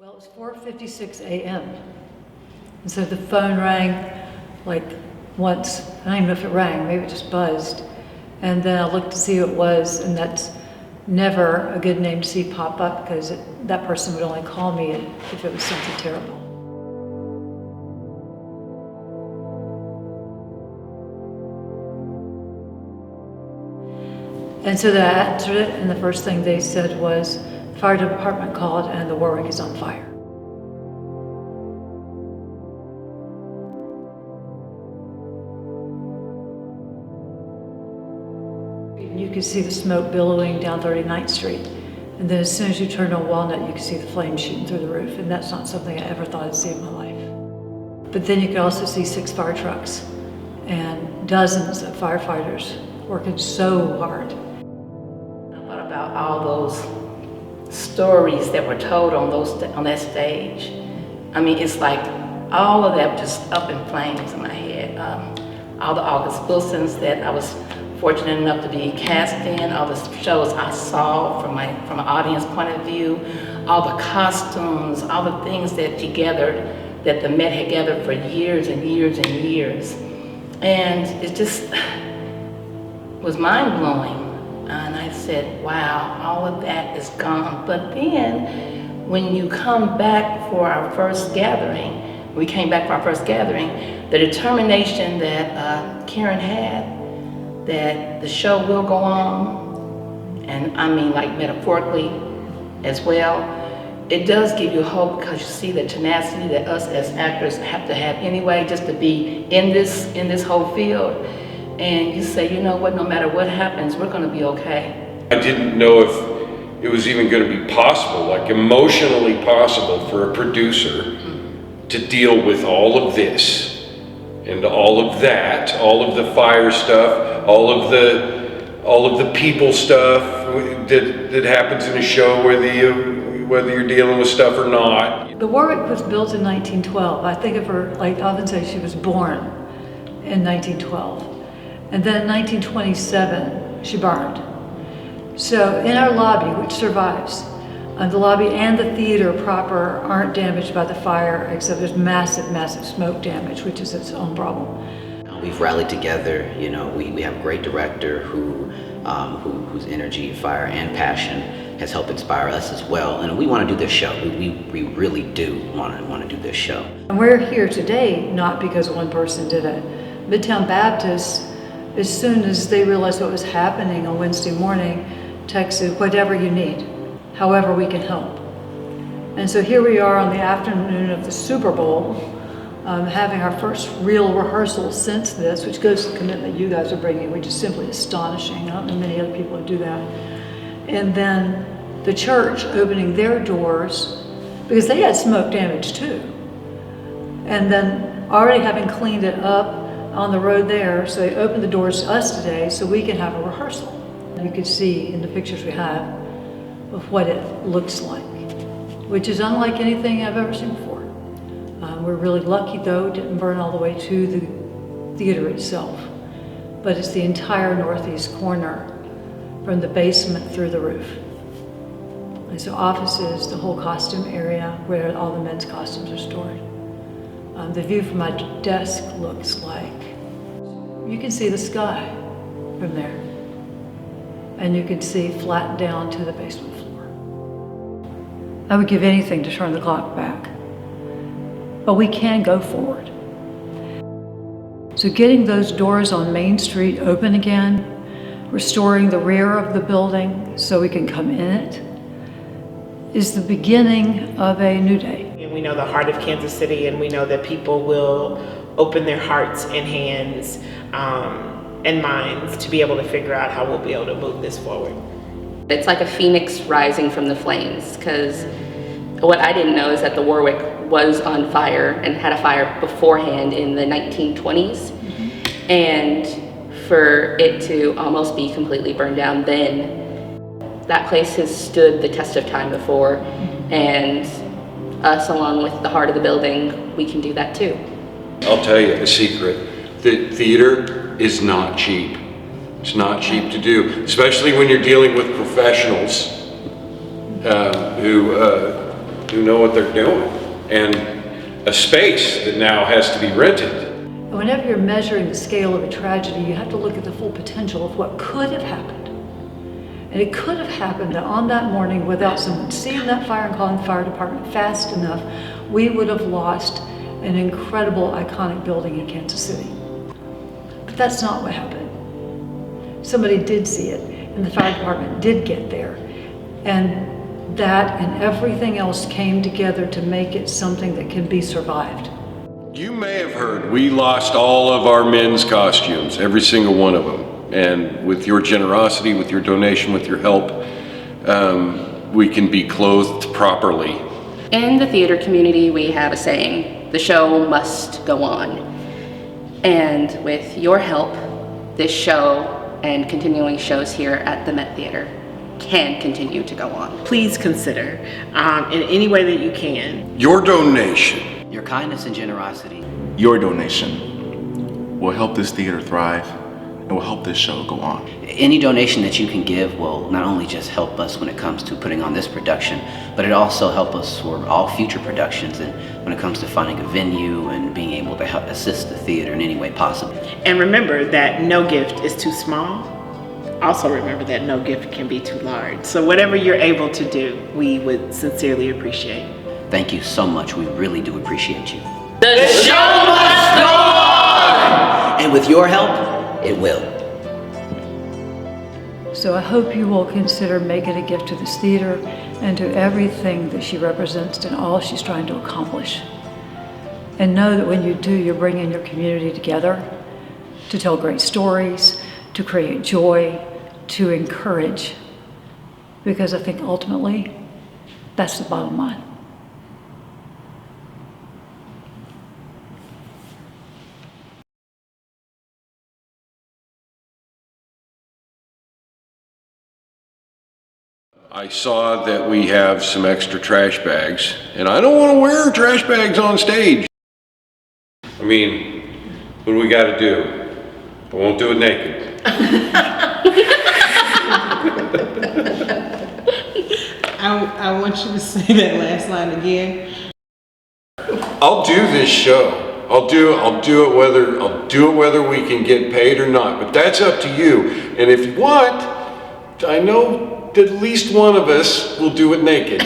Well, it was 4:56 a.m. And so the phone rang like once. I don't even know if it rang, maybe it just buzzed. And then I looked to see who it was, and that's never a good name to see pop up because that person would only call me if it was something terrible. And so then I answered it, and the first thing they said was, fire department called and the Warwick is on fire. You could see the smoke billowing down 39th Street. And then as soon as you turned on Walnut, you could see the flames shooting through the roof. And that's not something I ever thought I'd see in my life. But then you could also see 6 fire trucks and dozens of firefighters working so hard. I thought about all those stories that were told on that stage. I mean, it's like all of that just up in flames in my head. All the August Wilsons that I was fortunate enough to be cast in, all the shows I saw from an audience point of view, all the costumes, all the things that that the Met had gathered for years and years and years. And it just was mind-blowing. And I said, wow, all of that is gone. But then when you come back for our first gathering, we came back for our first gathering, the determination that Karen had that the show will go on, and I mean like metaphorically as well, it does give you hope because you see the tenacity that us as actors have to have anyway just to be in this whole field. And you say, you know what, no matter what happens, we're gonna be okay. I didn't know if it was even gonna be possible, like emotionally possible for a producer to deal with all of this and all of that, all of the fire stuff, all of the people stuff that happens in a show, whether you're dealing with stuff or not. The Warwick was built in 1912. I think of her, like I often say, she was born in 1912. And then in 1927, she burned. So in our lobby, which survives, the lobby and the theater proper aren't damaged by the fire, except there's massive, massive smoke damage, which is its own problem. We've rallied together. You know, we have a great director whose energy, fire, and passion has helped inspire us as well. And we want to do this show. We really do want to do this show. And we're here today not because one person did it. Midtown Baptist, as soon as they realized what was happening on Wednesday morning, texted, whatever you need, however we can help. And so here we are on the afternoon of the Super Bowl, having our first real rehearsal since this, which goes to the commitment you guys are bringing, which is simply astonishing. I don't know many other people who do that. And then the church opening their doors, because they had smoke damage too. And then already having cleaned it up on the road there, so they opened the doors to us today so we can have a rehearsal. You can see in the pictures we have of what it looks like, which is unlike anything I've ever seen before. We're really lucky though, it didn't burn all the way to the theater itself, but it's the entire northeast corner from the basement through the roof. And so offices, the whole costume area where all the men's costumes are stored. The view from my desk looks like, you can see the sky from there. And you can see flat down to the basement floor. I would give anything to turn the clock back. But we can go forward. So getting those doors on Main Street open again, restoring the rear of the building so we can come in it, is the beginning of a new day. And we know the heart of Kansas City, and we know that people will open their hearts and hands and minds to be able to figure out how we'll be able to move this forward. It's like a phoenix rising from the flames, because what I didn't know is that the Warwick was on fire and had a fire beforehand in the 1920s. And for it to almost be completely burned down then, that place has stood the test of time before, and us, along with the heart of the building, we can do that too. I'll tell you a secret. The theater is not cheap. It's not cheap to do, especially when you're dealing with professionals who who know what they're doing, and a space that now has to be rented. Whenever you're measuring the scale of a tragedy, you have to look at the full potential of what could have happened. And it could have happened that on that morning, without someone seeing that fire and calling the fire department fast enough, we would have lost an incredible, iconic building in Kansas City. But that's not what happened. Somebody did see it, and the fire department did get there. And that and everything else came together to make it something that can be survived. You may have heard we lost all of our men's costumes, every single one of them. And with your generosity, with your donation, with your help, we can be clothed properly. In the theater community, we have a saying, the show must go on. And with your help, this show and continuing shows here at the Met Theater can continue to go on. Please consider, in any way that you can. Your donation. Your kindness and generosity. Your donation will help this theater thrive and will help this show go on. Any donation that you can give will not only just help us when it comes to putting on this production, but it also help us for all future productions and when it comes to finding a venue and being able to help assist the theater in any way possible. And remember that no gift is too small. Also remember that no gift can be too large. So whatever you're able to do, we would sincerely appreciate. Thank you so much. We really do appreciate you. The show must go on! And with your help, it will. So I hope you will consider making a gift to this theater and to everything that she represents and all she's trying to accomplish. And know that when you do, you're bringing your community together to tell great stories, to create joy, to encourage. Because I think ultimately, that's the bottom line. I saw that we have some extra trash bags, and I don't want to wear trash bags on stage. I mean, what do we got to do? I won't do it naked. I want you to say that last line again. I'll do this show. I'll do it whether we can get paid or not. But that's up to you. And if you want, I know at least one of us will do it naked.